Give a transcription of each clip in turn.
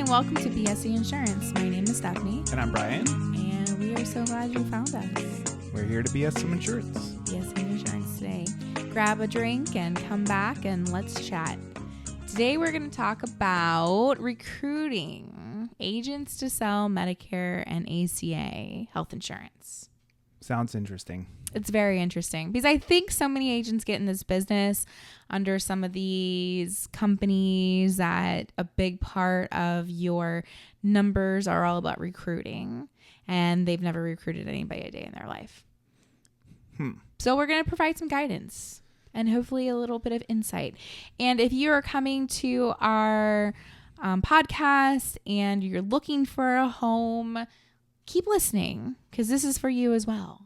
and welcome to BSing Insurance. My name is Stephanie. And I'm Brian. And we are so glad you found us. We're here to BS some insurance. BSing Insurance today. Grab a drink and come back and let's chat. Today we're going to talk about recruiting agents to sell Medicare and ACA health insurance. Sounds interesting. It's very interesting because I think so many agents get in this business under some of these companies that a big part of your numbers are all about recruiting, and they've never recruited anybody a day in their life. So we're going to provide some guidance and hopefully a little bit of insight. And if you are coming to our podcast and you're looking for a home, keep listening because this is for you as well.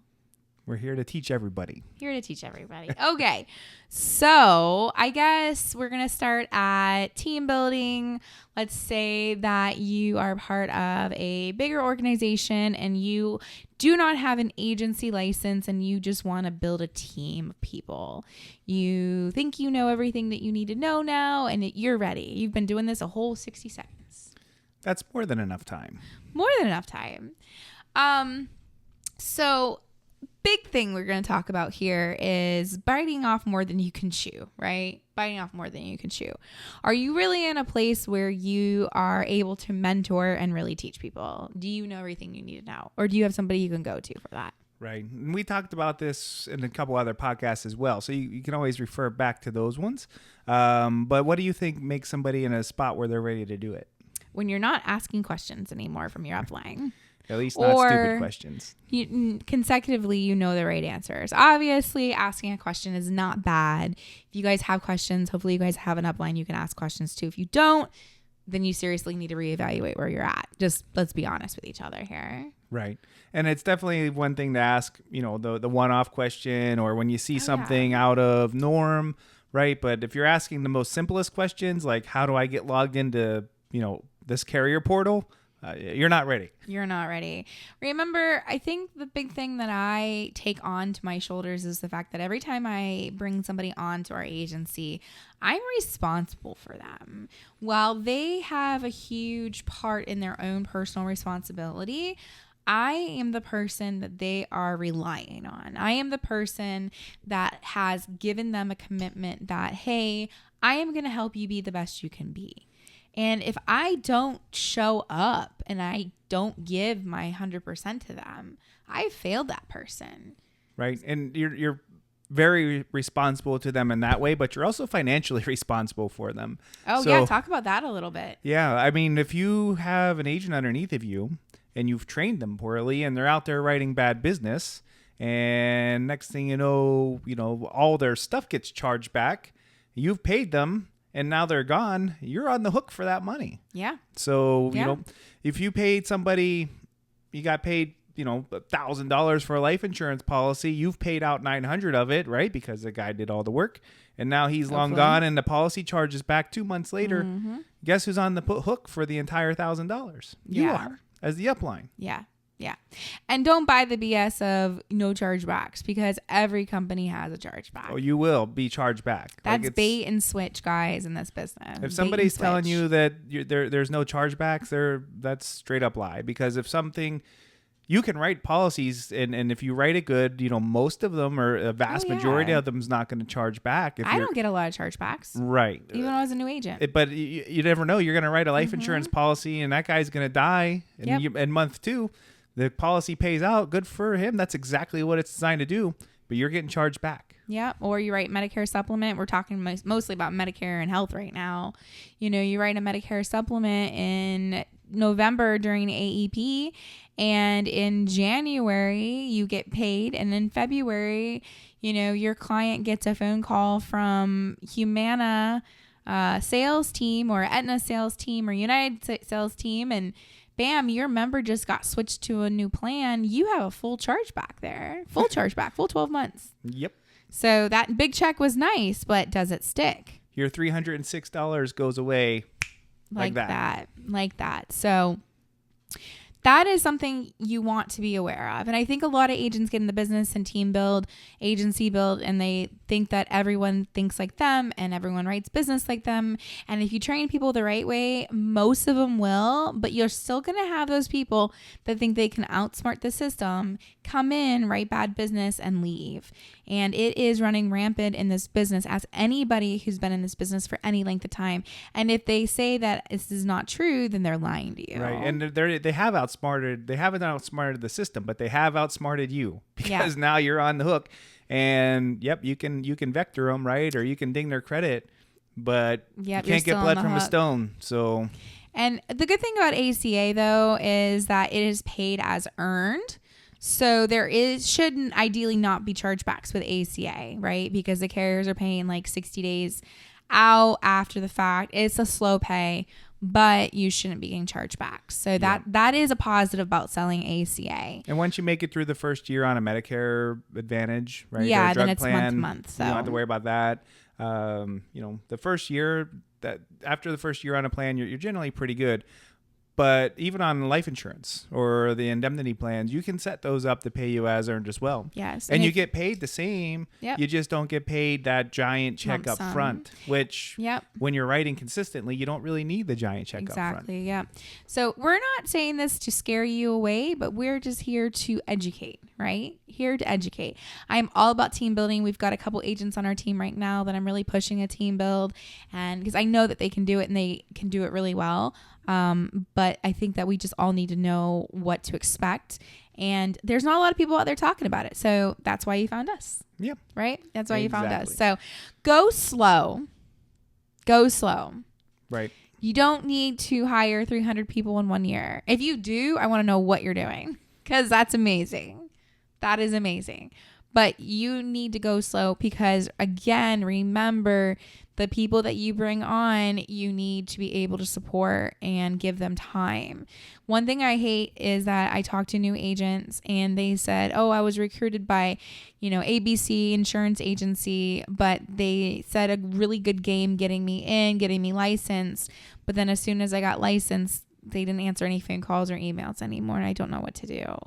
We're here to teach everybody. Okay. So I guess we're going to start at team building. Let's say that you are part of a bigger organization and you do not have an agency license and you just want to build a team of people. You think you know everything that you need to know now and you're ready. You've been doing this a whole 60 seconds. That's more than enough time. So big thing we're going to talk about here is biting off more than you can chew, right? Biting off more than you can chew. Are you really in a place where you are able to mentor and really teach people? Do you know everything you need to know? Or do you have somebody you can go to for that? Right. And we talked about this in a couple other podcasts as well. So you can always refer back to those ones. But what do you think makes somebody in a spot where they're ready to do it? When you're not asking questions anymore from your upline. At least not stupid questions. Consecutively, you know the right answers. Obviously, asking a question is not bad. If you guys have questions, hopefully you guys have an upline you can ask questions to. If you don't, then you seriously need to reevaluate where you're at. Just let's be honest with each other here. Right. And it's definitely one thing to ask, the one-off question or when you see something out of norm, right? But if you're asking the most simplest questions, like how do I get logged into, this carrier portal? You're not ready. Remember, I think the big thing that I take on to my shoulders is the fact that every time I bring somebody on to our agency, I'm responsible for them. While they have a huge part in their own personal responsibility, I am the person that they are relying on. I am the person that has given them a commitment that, hey, I am going to help you be the best you can be. And if I don't show up and I don't give my 100% to them, I failed that person. Right. And you're very responsible to them in that way, but you're also financially responsible for them. Oh, yeah. Talk about that a little bit. Yeah. I mean, if you have an agent underneath of you and you've trained them poorly and they're out there writing bad business and next thing you know, all their stuff gets charged back, you've paid them. And now they're gone, you're on the hook for that money. Yeah. So, if you paid somebody, you got paid, $1,000 for a life insurance policy, you've paid out $900 of it, right? Because the guy did all the work. And now he's long gone and the policy charges back 2 months later. Mm-hmm. Guess who's on the hook for the entire $1,000? You are, as the upline. Yeah. Yeah. And don't buy the BS of no chargebacks because every company has a chargeback. Oh, you will be charged back. That's bait and switch, guys, in this business. If somebody's telling you that there's no chargebacks, that's straight up lie. Because if something, you can write policies and if you write it good, most of them or a vast majority of them is not going to charge back. I don't get a lot of chargebacks. Right. Even when I was a new agent. But you never know. You're going to write a life insurance policy and that guy's going to die in month 2. The policy pays out. Good for him. That's exactly what it's designed to do. But you're getting charged back. Yeah. Or you write Medicare supplement. We're talking mostly about Medicare and health right now. You write a Medicare supplement in November during AEP. And in January, you get paid. And in February, your client gets a phone call from Humana sales team or Aetna sales team or United sales team. And bam, your member just got switched to a new plan. You have a full chargeback there. Full chargeback, full 12 months. Yep. So that big check was nice, but does it stick? Your $306 goes away like that. Like that. So that is something you want to be aware of. And I think a lot of agents get in the business and team build, agency build, and they think that everyone thinks like them and everyone writes business like them. And if you train people the right way, most of them will, but you're still going to have those people that think they can outsmart the system, come in, write bad business, and leave. And it is running rampant in this business, as anybody who's been in this business for any length of time. And if they say that this is not true, then they're lying to you. Right. And they haven't outsmarted the system, but they have outsmarted you, because now you're on the hook. And yep, you can vector them, right? Or you can ding their credit, but you can't get blood from a stone. So, and the good thing about ACA though is that it is paid as earned. So shouldn't ideally not be chargebacks with ACA, right? Because the carriers are paying like 60 days out after the fact. It's a slow pay, but you shouldn't be getting chargebacks. So that is a positive about selling ACA. And once you make it through the first year on a Medicare Advantage, right? Yeah, then it's month to month. So you don't have to worry about that. The first year, that after the first year on a plan, you're generally pretty good. But even on life insurance or the indemnity plans, you can set those up to pay you as earned as well. Yes. And you get paid the same. Yep. You just don't get paid that giant check up front, which when you're writing consistently, you don't really need the giant check up front. Exactly. Yeah. So we're not saying this to scare you away, but we're just here to educate, right? Here to educate. I'm all about team building. We've got a couple agents on our team right now that I'm really pushing a team build, and because I know that they can do it and they can do it really well. But I think that we just all need to know what to expect. And there's not a lot of people out there talking about it. So that's why you found us. Yeah. Right? That's why you found us. So go slow. Go slow. Right. You don't need to hire 300 people in 1 year. If you do, I want to know what you're doing, because that's amazing. That is amazing. But you need to go slow because, again, remember, the people that you bring on, you need to be able to support and give them time. One thing I hate is that I talk to new agents and they said, oh, I was recruited by, ABC insurance agency, but they said a really good game getting me in, getting me licensed. But then as soon as I got licensed, they didn't answer any phone calls or emails anymore. And I don't know what to do.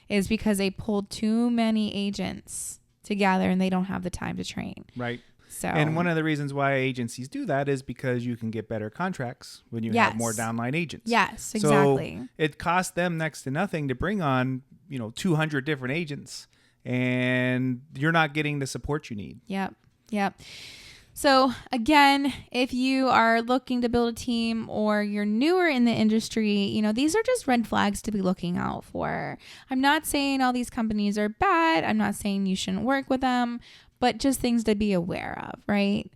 Is because they pulled too many agents together and they don't have the time to train. Right. So, and one of the reasons why agencies do that is because you can get better contracts when you have more downline agents. Yes, exactly. So it costs them next to nothing to bring on, 200 different agents, and you're not getting the support you need. Yep. So again, if you are looking to build a team or you're newer in the industry, these are just red flags to be looking out for. I'm not saying all these companies are bad. I'm not saying you shouldn't work with them, but just things to be aware of, right?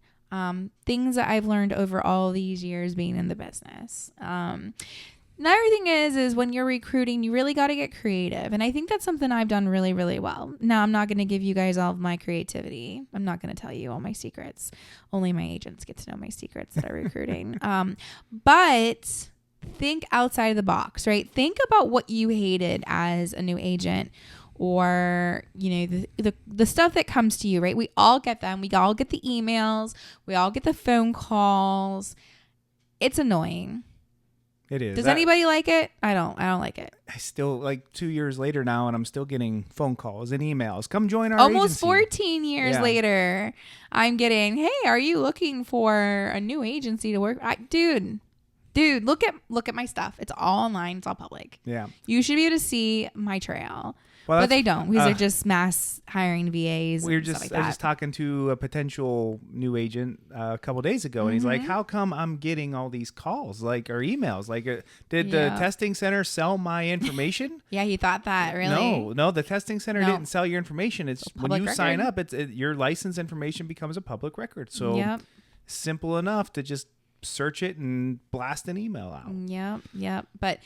Things that I've learned over all these years being in the business. Another thing is when you're recruiting, you really got to get creative. And I think that's something I've done really, really well. Now, I'm not going to give you guys all of my creativity. I'm not going to tell you all my secrets. Only my agents get to know my secrets that are recruiting. But think outside of the box, right? Think about what you hated as a new agent, or, the stuff that comes to you, right? We all get them. We all get the emails. We all get the phone calls. It's annoying. It is. Does anybody like it? I don't like it. I still, 2 years later now, and I'm still getting phone calls and emails. Come join our Almost agency. 14 years later, I'm getting, hey, are you looking for a new agency to work? Dude, look at my stuff. It's all online. It's all public. Yeah. You should be able to see my trail. Well, but they don't, because they're just mass hiring VAs. I was just talking to a potential new agent a couple days ago, and he's like, "How come I'm getting all these calls, or emails? Did the testing center sell my information?" Yeah, he thought that. Really? No, the testing center didn't sell your information. It's when you sign up, your license information becomes a public record. So simple enough to just search it and blast an email out. Yep. But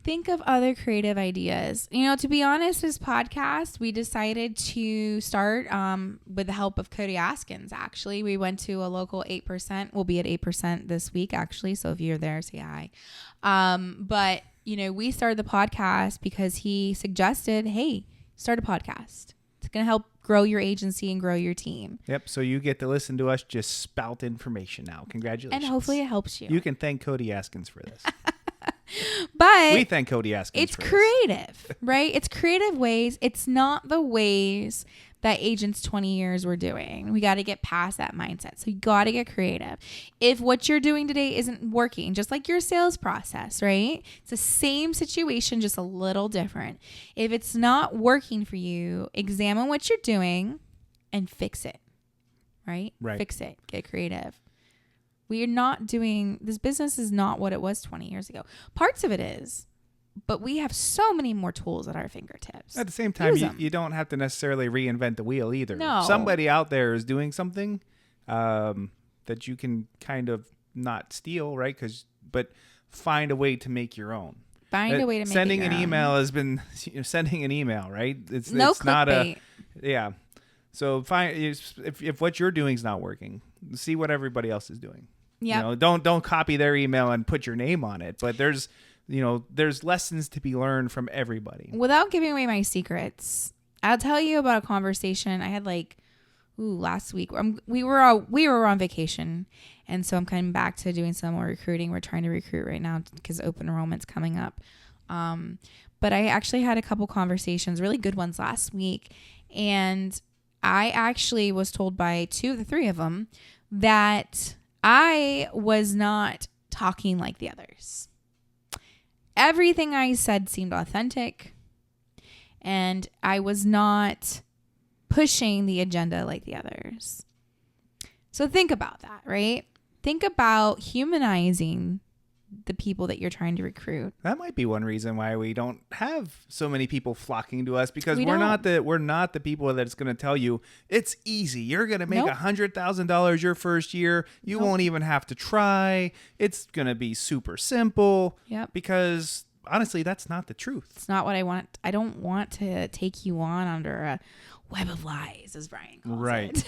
think of other creative ideas. To be honest, this podcast, we decided to start with the help of Cody Askins, actually. We went to a local 8%. We'll be at 8% this week, actually. So if you're there, say hi. But, we started the podcast because he suggested, hey, start a podcast. It's going to help grow your agency and grow your team. Yep. So you get to listen to us just spout information now. Congratulations. And hopefully it helps you. You can thank Cody Askins for this. But we thank Cody Askins. It's creative, right? It's creative ways. It's not the ways that agents 20 years were doing. We got to get past that mindset. So you got to get creative. If what you're doing today isn't working, just like your sales process, right? It's the same situation, just a little different. If it's not working for you, examine what you're doing and fix it, right? Fix it. Get creative. We are not doing, this business is not what it was 20 years ago. Parts of it is, but we have so many more tools at our fingertips. At the same time, you don't have to necessarily reinvent the wheel either. No. Somebody out there is doing something that you can kind of not steal, right? But find a way to make your own. Find a way to make sending it your an own. email has been sending an email, right? It's clickbait. not a So if what you're doing is not working, see what everybody else is doing. Yeah. Don't copy their email and put your name on it. But there's lessons to be learned from everybody. Without giving away my secrets, I'll tell you about a conversation I had last week. We were on vacation, and so I'm coming back to doing some more recruiting. We're trying to recruit right now because open enrollment's coming up. But I actually had a couple conversations, really good ones last week, and I actually was told by 2 of the 3 of them that I was not talking like the others. Everything I said seemed authentic, and I was not pushing the agenda like the others. So think about that, right? Think about humanizing the people that you're trying to recruit. That might be one reason why we don't have so many people flocking to us, because we're not the people that's going to tell you it's easy. You're going to make $100,000 your first year. You won't even have to try. It's going to be super simple. Yep. Because honestly, that's not the truth. It's not what I want. I don't want to take you on under a web of lies, as Brian calls it.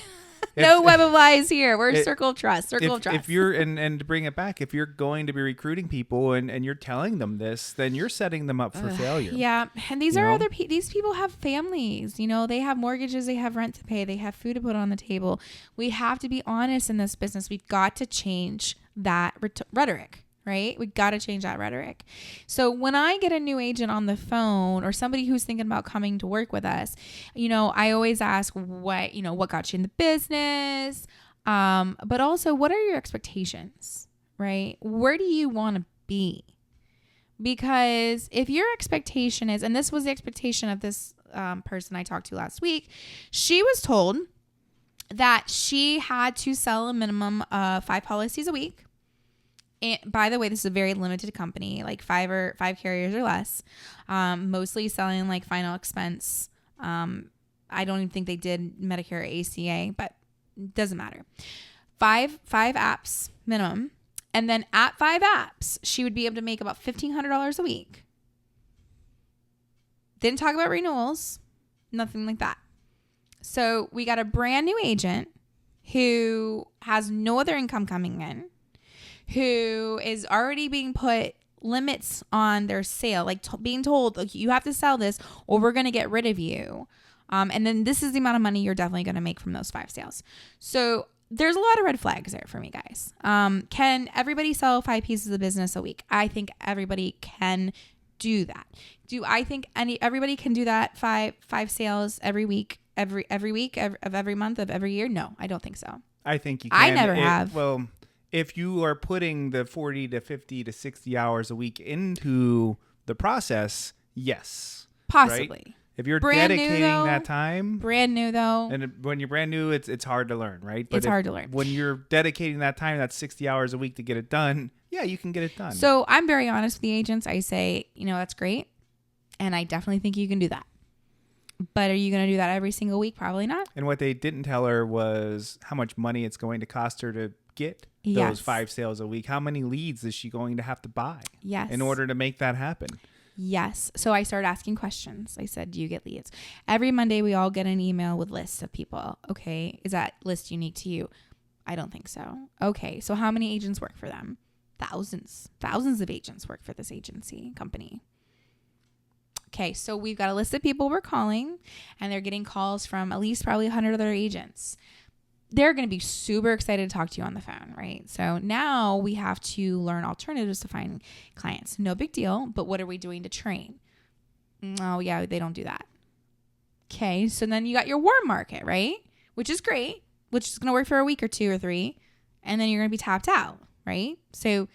No web of lies here. We're circle of trust. If you're and to bring it back, if you're going to be recruiting people and you're telling them this, then you're setting them up for failure. Yeah, and these are other people. These people have families. They have mortgages. They have rent to pay. They have food to put on the table. We have to be honest in this business. We've got to change that rhetoric. Right? We got to change that rhetoric. So when I get a new agent on the phone or somebody who's thinking about coming to work with us, I always ask what got you in the business? But also, what are your expectations, right? Where do you want to be? Because if your expectation is, and this was the expectation of this person I talked to last week, she was told that she had to sell a minimum of 5 policies a week. And by the way, this is a very limited company, like 5 carriers or less, mostly selling like final expense. I don't even think they did Medicare or ACA, but it doesn't matter. 5 apps minimum. And then at 5 apps, she would be able to make about $1,500 a week. Didn't talk about renewals, nothing like that. So we got a brand new agent who has no other income coming in, who is already being put limits on their sale, like being told, like, you have to sell this or we're going to get rid of you. And then this is the amount of money you're definitely going to make from those 5 sales. So there's a lot of red flags there for me, guys. Can everybody sell 5 pieces of business a week? I think everybody can do that. Do I think everybody can do that? 5 sales every week, every week of every month of every year? No, I don't think so. I think you can. I never have. Well, if you are putting the 40 to 50 to 60 hours a week into the process, yes. Possibly. Right? If you're dedicating that time. Brand new, though. And when you're brand new, it's hard to learn, right? But it's hard to learn. When you're dedicating that time, that's 60 hours a week to get it done, yeah, you can get it done. So I'm very honest with the agents. I say, that's great. And I definitely think you can do that. But are you going to do that every single week? Probably not. And what they didn't tell her was how much money it's going to cost her to get those 5 sales a week. How many leads is she going to have to buy in order to make that happen? Yes. So I started asking questions. I said, do you get leads? Every Monday, we all get an email with lists of people. Okay. Is that list unique to you? I don't think so. Okay. So how many agents work for them? Thousands of agents work for this agency company. Okay. So we've got a list of people we're calling, and they're getting calls from at least probably 100 other agents. they're going to be super excited to talk to you on the phone, right? So now we have to learn alternatives to find clients. No big deal, but what are we doing to train? Oh, yeah, they don't do that. Okay, so then you got your warm market, right? Which is great, which is going to work for a week or 2 or 3, and then you're going to be tapped out, right? So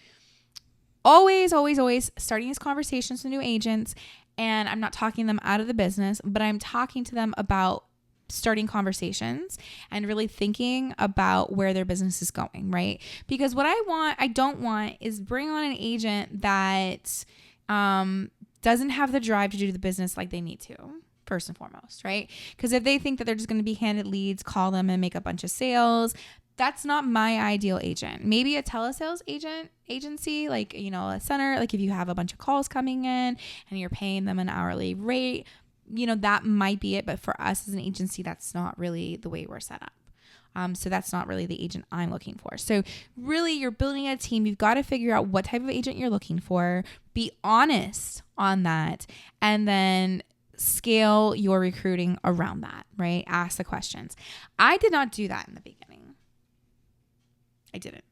always, always, always starting these conversations with new agents, and I'm not talking them out of the business, but I'm talking to them about starting conversations and really thinking about where their business is going, right? Because what I don't want is bring on an agent that doesn't have the drive to do the business like they need to, first and foremost, right? Because if they think that they're just going to be handed leads, call them and make a bunch of sales, that's not my ideal agent. Maybe a telesales agency, like, you know, a center, like if you have a bunch of calls coming in and you're paying them an hourly rate, you know, that might be it. But for us as an agency, that's not really the way we're set up. So that's not really the agent I'm looking for. So really, you're building a team. You've got to figure out what type of agent you're looking for, be honest on that, and then scale your recruiting around that, right? Ask the questions. I did not do that in the beginning. I didn't.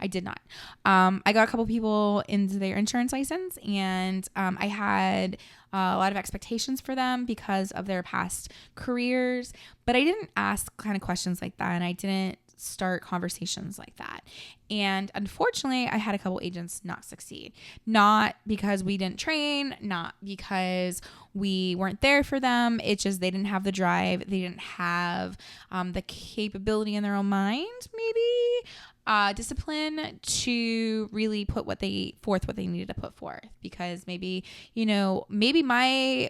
I did not. I got a couple people into their insurance license, and I had a lot of expectations for them because of their past careers, but I didn't ask kind of questions like that, and I didn't start conversations like that. And unfortunately, I had a couple agents not succeed. Not because we didn't train, not because we weren't there for them. It's just they didn't have the drive. They didn't have the capability in their own mind, maybe, discipline to really put what they needed to put forth. Because maybe, you know, maybe my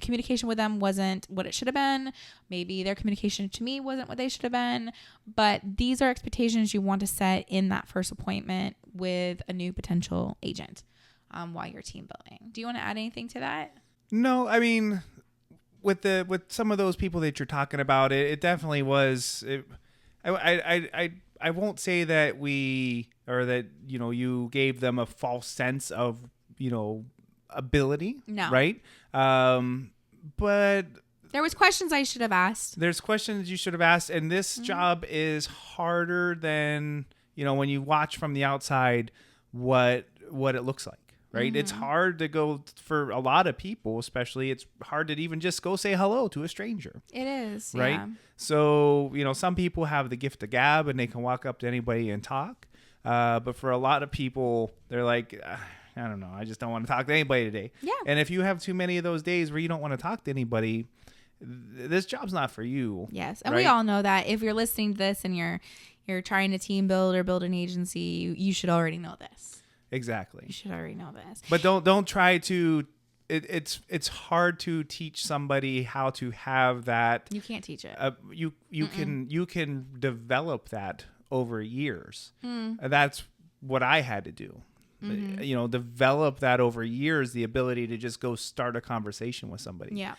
communication with them wasn't what it should have been. Maybe their communication to me wasn't what they should have been. But these are expectations you want to set in that first appointment with a new potential agent while you're team building. Do you want to add anything to that? No, I mean, with some of those people that you're talking about, it definitely was. I won't say that you gave them a false sense of, you know, ability. No. Right. But there was questions I should have asked. There's questions you should have asked. And this job is harder than, you know, when you watch from the outside what it looks like. Right. It's hard to go for a lot of people, especially it's hard to even just go say hello to a stranger. It is. Right. Yeah. So, you know, some people have the gift of gab and they can walk up to anybody and talk. But for a lot of people, they're like, I don't know, I just don't want to talk to anybody today. Yeah. And if you have too many of those days where you don't want to talk to anybody, this job's not for you. Yes. And right? we all know that if you're listening to this and you're trying to team build or build an agency, you should already know this. Exactly. You should already know this. But don't try to. It's hard to teach somebody how to have that. You can't teach it. You can develop that over years. That's what I had to do. You know, develop that over years, the ability to just go start a conversation with somebody. Yeah.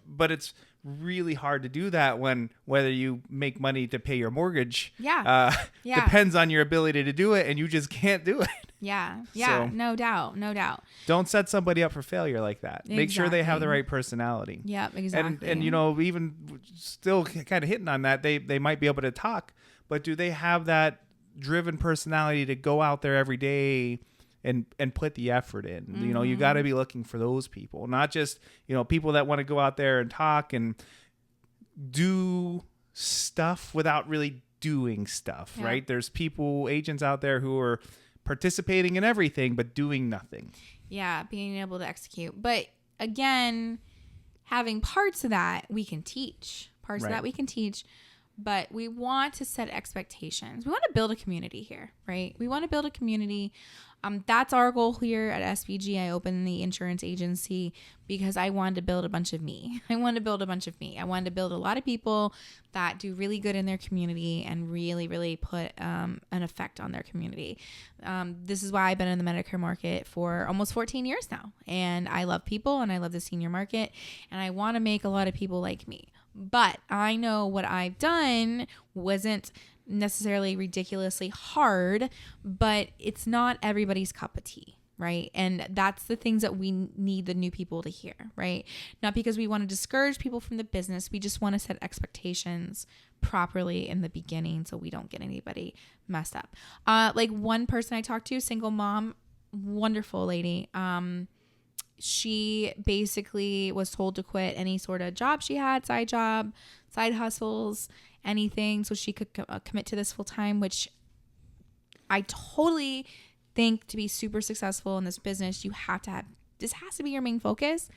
But it's really hard to do that when whether you make money to pay your mortgage depends on your ability to do it, and you just can't do it. Yeah. So, no doubt. Don't set somebody up for failure like that. Exactly. Make sure they have the right personality. Yeah, exactly. And you know, even still kind of hitting on that, they might be able to talk, but do they have that driven personality to go out there every day and put the effort in? You know, you got to be looking for those people, not just, you know, people that want to go out there and talk and do stuff without really doing stuff, right? There's agents out there who are participating in everything but doing nothing. Yeah, being able to execute. But again, having parts of that we can teach. Of that we can teach. But we want to set expectations. We want to build a community here, right? We want to build a community. That's our goal here at SVG. I opened the insurance agency because I wanted to build a bunch of me. I wanted to build a lot of people that do really good in their community and really, really put an effect on their community. This is why I've been in the Medicare market for almost 14 years now. And I love people and I love the senior market. And I want to make a lot of people like me. But I know what I've done wasn't necessarily ridiculously hard, but it's not everybody's cup of tea, right? And that's the things that we need the new people to hear, right? Not because we want to discourage people from the business. We just want to set expectations properly in the beginning so we don't get anybody messed up. Like one person I talked to, single mom, wonderful lady. She basically was told to quit any sort of job she had, side job, side hustles, anything, so she could commit to this full time, which I totally think to be super successful in this business, you have to have, this has to be your main focus.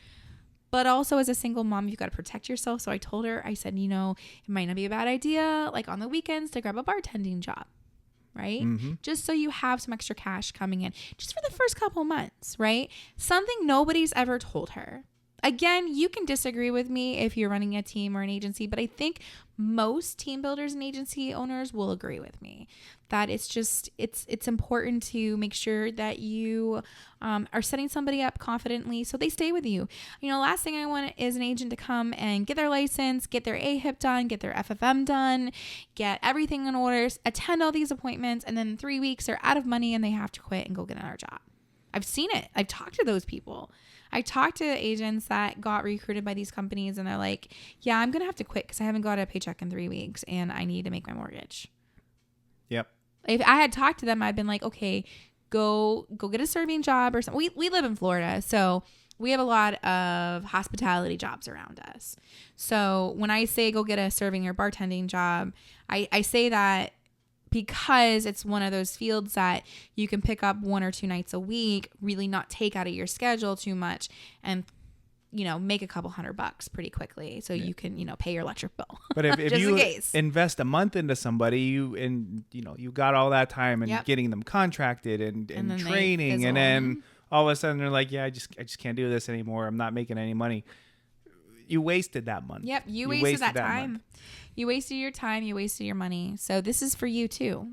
But also as a single mom, you've got to protect yourself. So I told her, I said, it might not be a bad idea, like on the weekends, to grab a bartending job, right? Mm-hmm. Just so you have some extra cash coming in just for the first couple months, right? Something nobody's ever told her. Again, you can disagree with me if you're running a team or an agency, but I think most team builders and agency owners will agree with me that it's important to make sure that you are setting somebody up confidently so they stay with you. Last thing I want is an agent to come and get their license, get their AHIP done, get their FFM done, get everything in order, attend all these appointments, and then in 3 weeks they're out of money and they have to quit and go get another job. I've seen it. I've talked to those people. I talked to agents that got recruited by these companies and they're like, yeah, I'm going to have to quit because I haven't got a paycheck in 3 weeks and I need to make my mortgage. Yep. If I had talked to them, I'd been like, okay, go get a serving job or something. We live in Florida, so we have a lot of hospitality jobs around us. So when I say go get a serving or bartending job, I say that because it's one of those fields that you can pick up 1 or 2 nights a week, really not take out of your schedule too much, and make a couple $100 pretty quickly, so you can pay your electric bill. But if you invest a month into somebody, you got all that time and getting them contracted and training, and then all of a sudden they're like, yeah, I just can't do this anymore. I'm not making any money. You wasted that month. Yep, you wasted that time. Month. You wasted your time. You wasted your money. So this is for you too.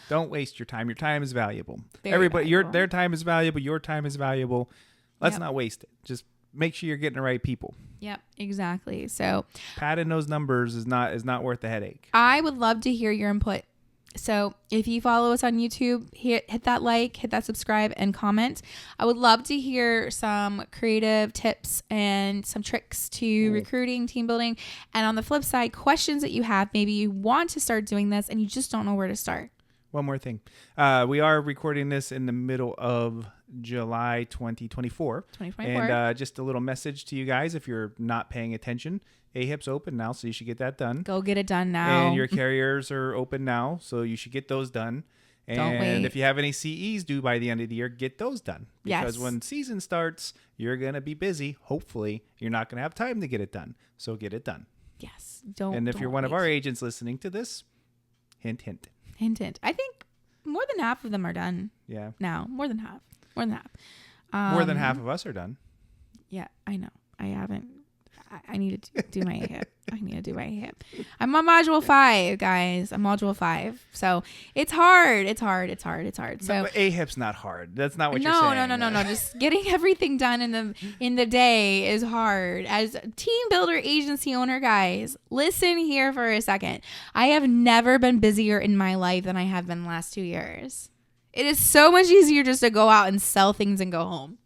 Don't waste your time. Your time is valuable. Very valuable. Their time is valuable. Your time is valuable. Let's not waste it. Just make sure you're getting the right people. Yep, exactly. So padding those numbers is not worth the headache. I would love to hear your input. So if you follow us on YouTube, hit that like, hit that subscribe, and comment. I would love to hear some creative tips and some tricks to recruiting, team building. And on the flip side, questions that you have. Maybe you want to start doing this and you just don't know where to start. One more thing. We are recording this in the middle of July 2024. And just a little message to you guys, if you're not paying attention, AHIP's open now, so you should get that done. Go get it done now. And your carriers are open now, so you should get those done. And don't wait. If you have any CEs due by the end of the year, get those done. Because when season starts, you're going to be busy. Hopefully, you're not going to have time to get it done. So get it done. Yes. And if you're one of our agents listening to this, hint, hint. Hint, hint. I think more than half of them are done. Yeah. Now, more than half. More than half of us are done. Yeah, I know. I haven't. I need to do my hip. I'm on module 5, guys. I'm module 5. So it's hard. So but AHIP's not hard. That's not what you're saying. No. Just getting everything done in the day is hard. As a team builder agency owner, guys, listen here for a second. I have never been busier in my life than I have been the last 2 years. It is so much easier just to go out and sell things and go home.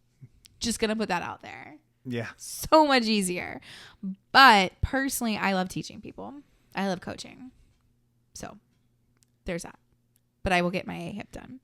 Just gonna put that out there. Yeah. So much easier. But personally, I love teaching people. I love coaching. So there's that. But I will get my AHIP done.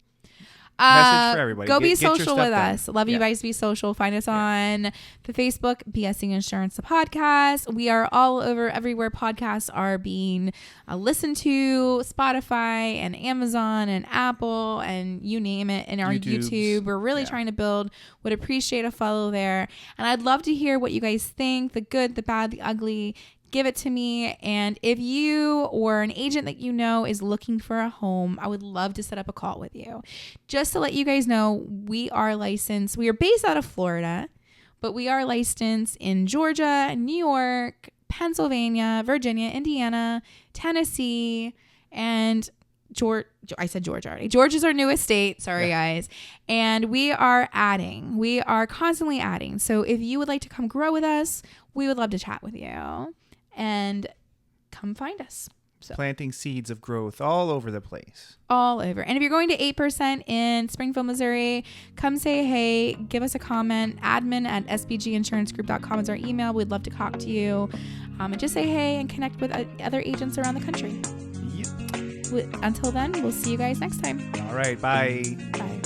Message for everybody. Go be social with us. Love you guys. Be social. Find us on the Facebook, BSing Insurance, the podcast. We are all over everywhere podcasts are being listened to. Spotify and Amazon and Apple and you name it. And our YouTube. We're really trying to build. Would appreciate a follow there. And I'd love to hear what you guys think. The good, the bad, the ugly. Give it to me. And if you or an agent that you know is looking for a home, I would love to set up a call with you. Just to let you guys know, we are licensed. We are based out of Florida, but we are licensed in Georgia, New York, Pennsylvania, Virginia, Indiana, Tennessee, and Georgia. I said Georgia already. Georgia's our newest state. Sorry, guys. And we are adding. We are constantly adding. So if you would like to come grow with us, we would love to chat with you. And come find us. So planting seeds of growth all over the place. all over. And if you're going to 8% in Springfield, Missouri, come say hey, give us a comment. admin@sbginsurancegroup.com is our email. We'd love to talk to you. And just say hey and connect with other agents around the country. Yep. Until then, we'll see you guys next time. All right. Bye. Bye.